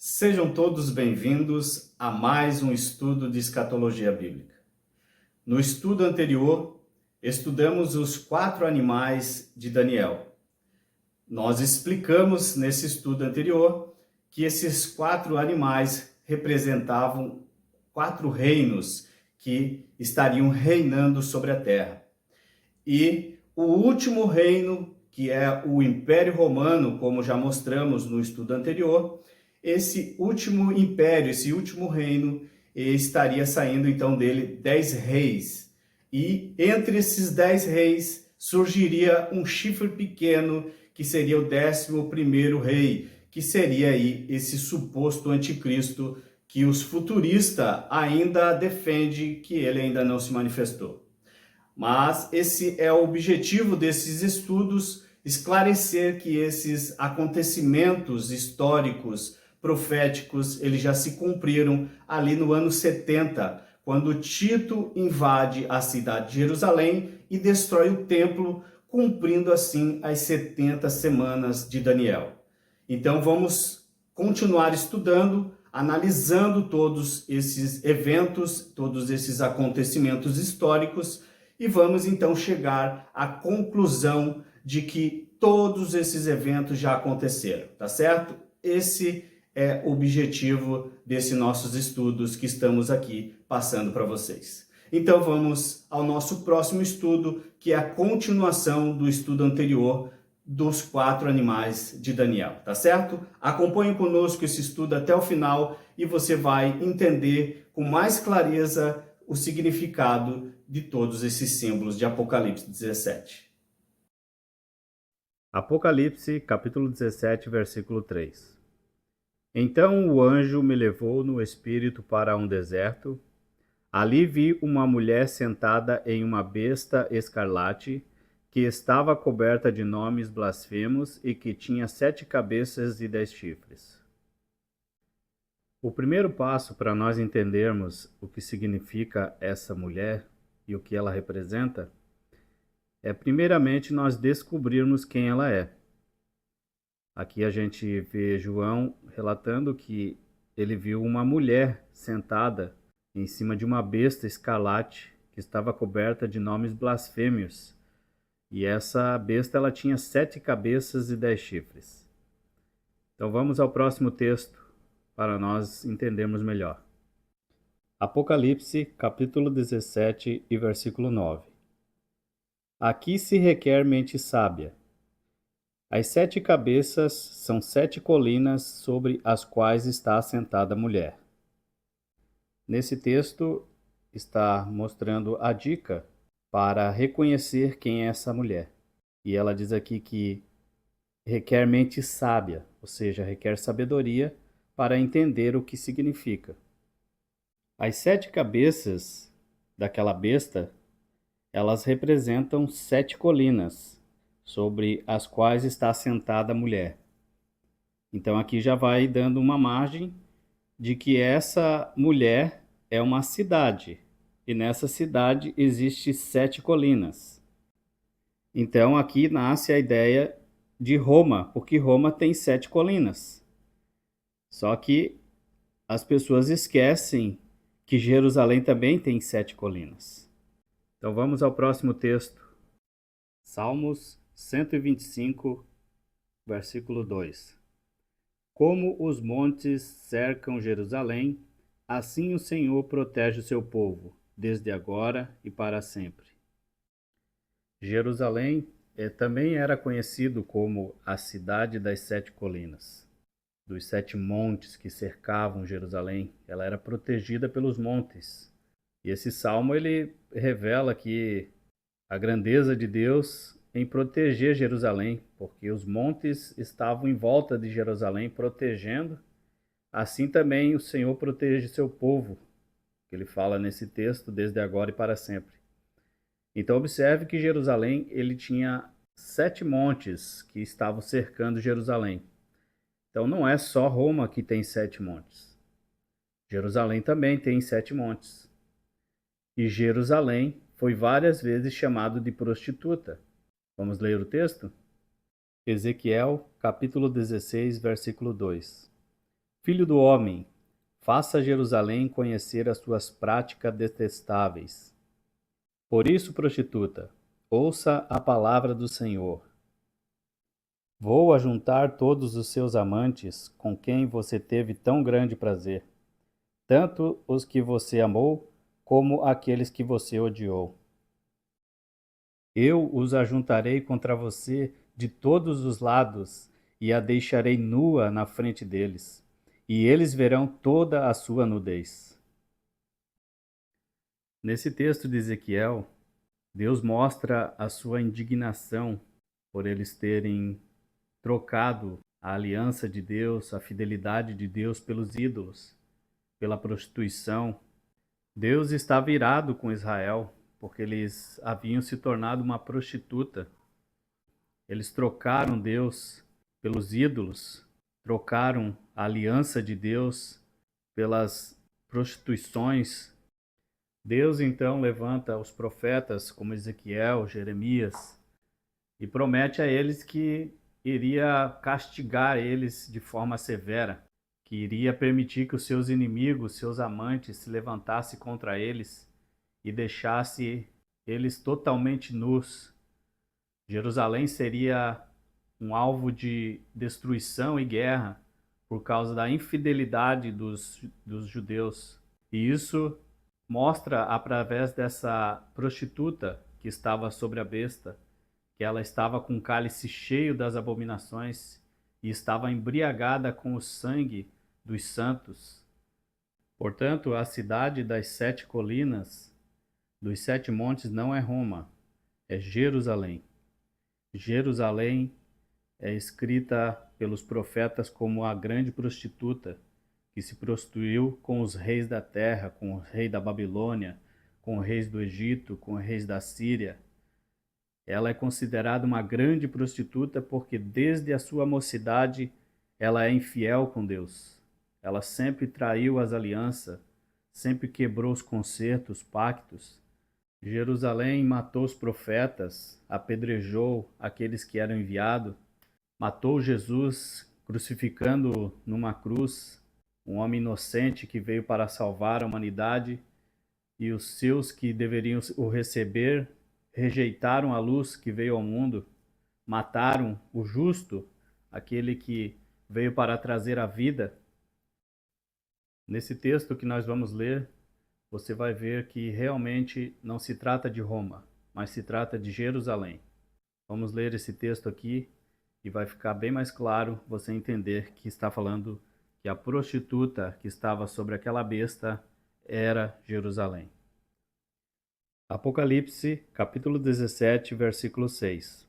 Sejam todos bem-vindos a mais um estudo de escatologia bíblica. No estudo anterior, estudamos os 4 animais de Daniel. Nós explicamos nesse estudo anterior que esses 4 animais representavam 4 reinos que estariam reinando sobre a terra. E o último reino, que é o Império Romano, como já mostramos no estudo anterior, esse último império, esse último reino, estaria saindo então dele 10 reis. E entre esses 10 reis surgiria um chifre pequeno, que seria o 11º rei, que seria aí esse suposto anticristo que os futuristas ainda defendem que ele ainda não se manifestou. Mas esse é o objetivo desses estudos, esclarecer que esses acontecimentos históricos, proféticos, eles já se cumpriram ali no ano 70, quando Tito invade a cidade de Jerusalém e destrói o templo, cumprindo assim as 70 semanas de Daniel. Então vamos continuar estudando, analisando todos esses eventos, todos esses acontecimentos históricos, e vamos então chegar à conclusão de que todos esses eventos já aconteceram, tá certo? Esse é o objetivo desses nossos estudos que estamos aqui passando para vocês. Então vamos ao nosso próximo estudo, que é a continuação do estudo anterior dos 4 animais de Daniel, tá certo? Acompanhe conosco esse estudo até o final e você vai entender com mais clareza o significado de todos esses símbolos de Apocalipse 17. Apocalipse, capítulo 17, versículo 3. Então o anjo me levou no espírito para um deserto. Ali vi uma mulher sentada em uma besta escarlate, que estava coberta de nomes blasfemos e que tinha 7 cabeças e 10 chifres. O primeiro passo para nós entendermos o que significa essa mulher e o que ela representa é primeiramente nós descobrirmos quem ela é. Aqui a gente vê João relatando que ele viu uma mulher sentada em cima de uma besta escarlate que estava coberta de nomes blasfêmios. E essa besta ela tinha 7 cabeças e 10 chifres. Então vamos ao próximo texto para nós entendermos melhor. Apocalipse, capítulo 17 e versículo 9. Aqui se requer mente sábia. As 7 cabeças são 7 colinas sobre as quais está assentada a mulher. Nesse texto está mostrando a dica para reconhecer quem é essa mulher. E ela diz aqui que requer mente sábia, ou seja, requer sabedoria para entender o que significa. As 7 cabeças daquela besta, elas representam 7 colinas sobre as quais está assentada a mulher. Então aqui já vai dando uma margem de que essa mulher é uma cidade, e nessa cidade existe 7 colinas. Então aqui nasce a ideia de Roma, porque Roma tem 7 colinas. Só que as pessoas esquecem que Jerusalém também tem 7 colinas. Então vamos ao próximo texto. Salmos 125, versículo 2. Como os montes cercam Jerusalém, assim o Senhor protege o seu povo, desde agora e para sempre. Jerusalém também era conhecido como a cidade das 7 colinas, dos 7 montes que cercavam Jerusalém. Ela era protegida pelos montes. E esse salmo ele revela que a grandeza de Deus em proteger Jerusalém, porque os montes estavam em volta de Jerusalém protegendo. Assim também o Senhor protege seu povo, que ele fala nesse texto, desde agora e para sempre. Então observe que Jerusalém ele tinha 7 montes que estavam cercando Jerusalém. Então não é só Roma que tem 7 montes. Jerusalém também tem 7 montes. E Jerusalém foi várias vezes chamado de prostituta. Vamos ler o texto? Ezequiel, capítulo 16, versículo 2. Filho do homem, faça Jerusalém conhecer as suas práticas detestáveis. Por isso, prostituta, ouça a palavra do Senhor. Vou ajuntar todos os seus amantes com quem você teve tão grande prazer, tanto os que você amou como aqueles que você odiou. Eu os ajuntarei contra você de todos os lados e a deixarei nua na frente deles, e eles verão toda a sua nudez. Nesse texto de Ezequiel, Deus mostra a sua indignação por eles terem trocado a aliança de Deus, a fidelidade de Deus pelos ídolos, pela prostituição. Deus estava irado com Israel, porque eles haviam se tornado uma prostituta. Eles trocaram Deus pelos ídolos, trocaram a aliança de Deus pelas prostituições. Deus então levanta os profetas como Ezequiel, Jeremias, e promete a eles que iria castigar eles de forma severa, que iria permitir que os seus inimigos, seus amantes, se levantassem contra eles e deixasse eles totalmente nus. Jerusalém seria um alvo de destruição e guerra por causa da infidelidade dos judeus. E isso mostra através dessa prostituta que estava sobre a besta, que ela estava com o cálice cheio das abominações e estava embriagada com o sangue dos santos. Portanto, a cidade das 7 colinas, dos 7 montes, não é Roma, é Jerusalém. Jerusalém é escrita pelos profetas como a grande prostituta que se prostituiu com os reis da terra, com o rei da Babilônia, com os reis do Egito, com os reis da Síria. Ela é considerada uma grande prostituta porque desde a sua mocidade ela é infiel com Deus. Ela sempre traiu as alianças, sempre quebrou os concertos, pactos. Jerusalém matou os profetas, apedrejou aqueles que eram enviados, matou Jesus, crucificando numa cruz um homem inocente que veio para salvar a humanidade, e os seus que deveriam o receber rejeitaram a luz que veio ao mundo, mataram o justo, aquele que veio para trazer a vida. Nesse texto que nós vamos ler, você vai ver que realmente não se trata de Roma, mas se trata de Jerusalém. Vamos ler esse texto aqui e vai ficar bem mais claro você entender que está falando que a prostituta que estava sobre aquela besta era Jerusalém. Apocalipse, capítulo 17, versículo 6.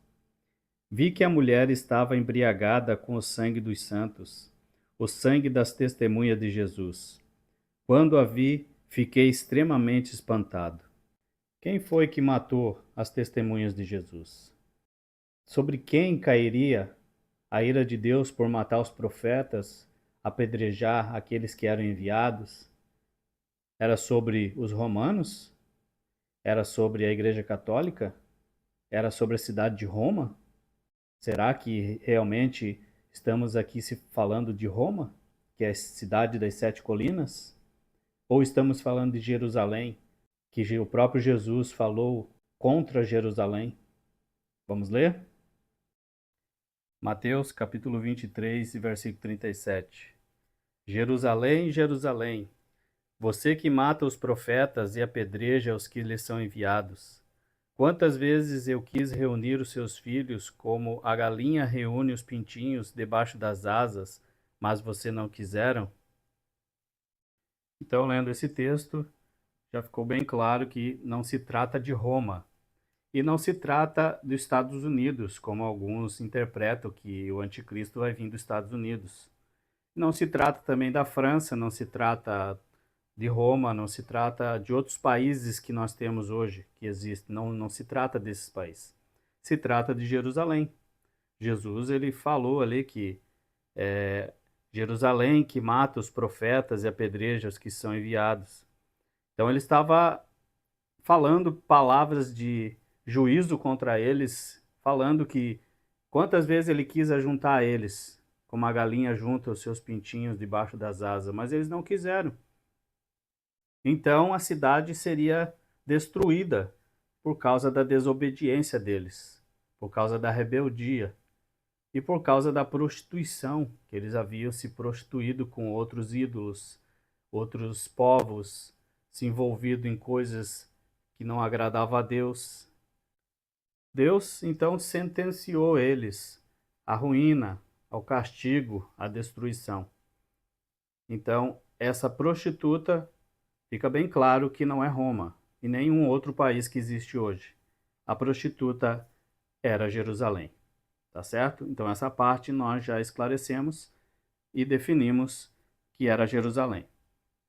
Vi que a mulher estava embriagada com o sangue dos santos, o sangue das testemunhas de Jesus. Quando a vi, fiquei extremamente espantado. Quem foi que matou as testemunhas de Jesus? Sobre quem cairia a ira de Deus por matar os profetas, apedrejar aqueles que eram enviados? Era sobre os romanos? Era sobre a Igreja Católica? Era sobre a cidade de Roma? Será que realmente estamos aqui se falando de Roma, que é a cidade das 7 colinas? Ou estamos falando de Jerusalém, que o próprio Jesus falou contra Jerusalém? Vamos ler? Mateus capítulo 23, versículo 37. Jerusalém, Jerusalém, você que mata os profetas e apedreja os que lhes são enviados. Quantas vezes eu quis reunir os seus filhos, como a galinha reúne os pintinhos debaixo das asas, mas você não quiseram? Então, lendo esse texto, já ficou bem claro que não se trata de Roma. E não se trata dos Estados Unidos, como alguns interpretam que o anticristo vai vir dos Estados Unidos. Não se trata também da França, não se trata de Roma, não se trata de outros países que nós temos hoje, que existem. Não se trata desses países. Se trata de Jerusalém. Jesus ele falou ali que Jerusalém que mata os profetas e apedreja os que são enviados. Então ele estava falando palavras de juízo contra eles, falando que quantas vezes ele quis ajuntar eles, como a galinha junta os seus pintinhos debaixo das asas, mas eles não quiseram. Então a cidade seria destruída por causa da desobediência deles, por causa da rebeldia e por causa da prostituição, que eles haviam se prostituído com outros ídolos, outros povos, se envolvido em coisas que não agradavam a Deus. Deus então sentenciou eles à ruína, ao castigo, à destruição. Então, essa prostituta, fica bem claro que não é Roma e nenhum outro país que existe hoje. A prostituta era Jerusalém, tá certo? Então essa parte nós já esclarecemos e definimos que era Jerusalém.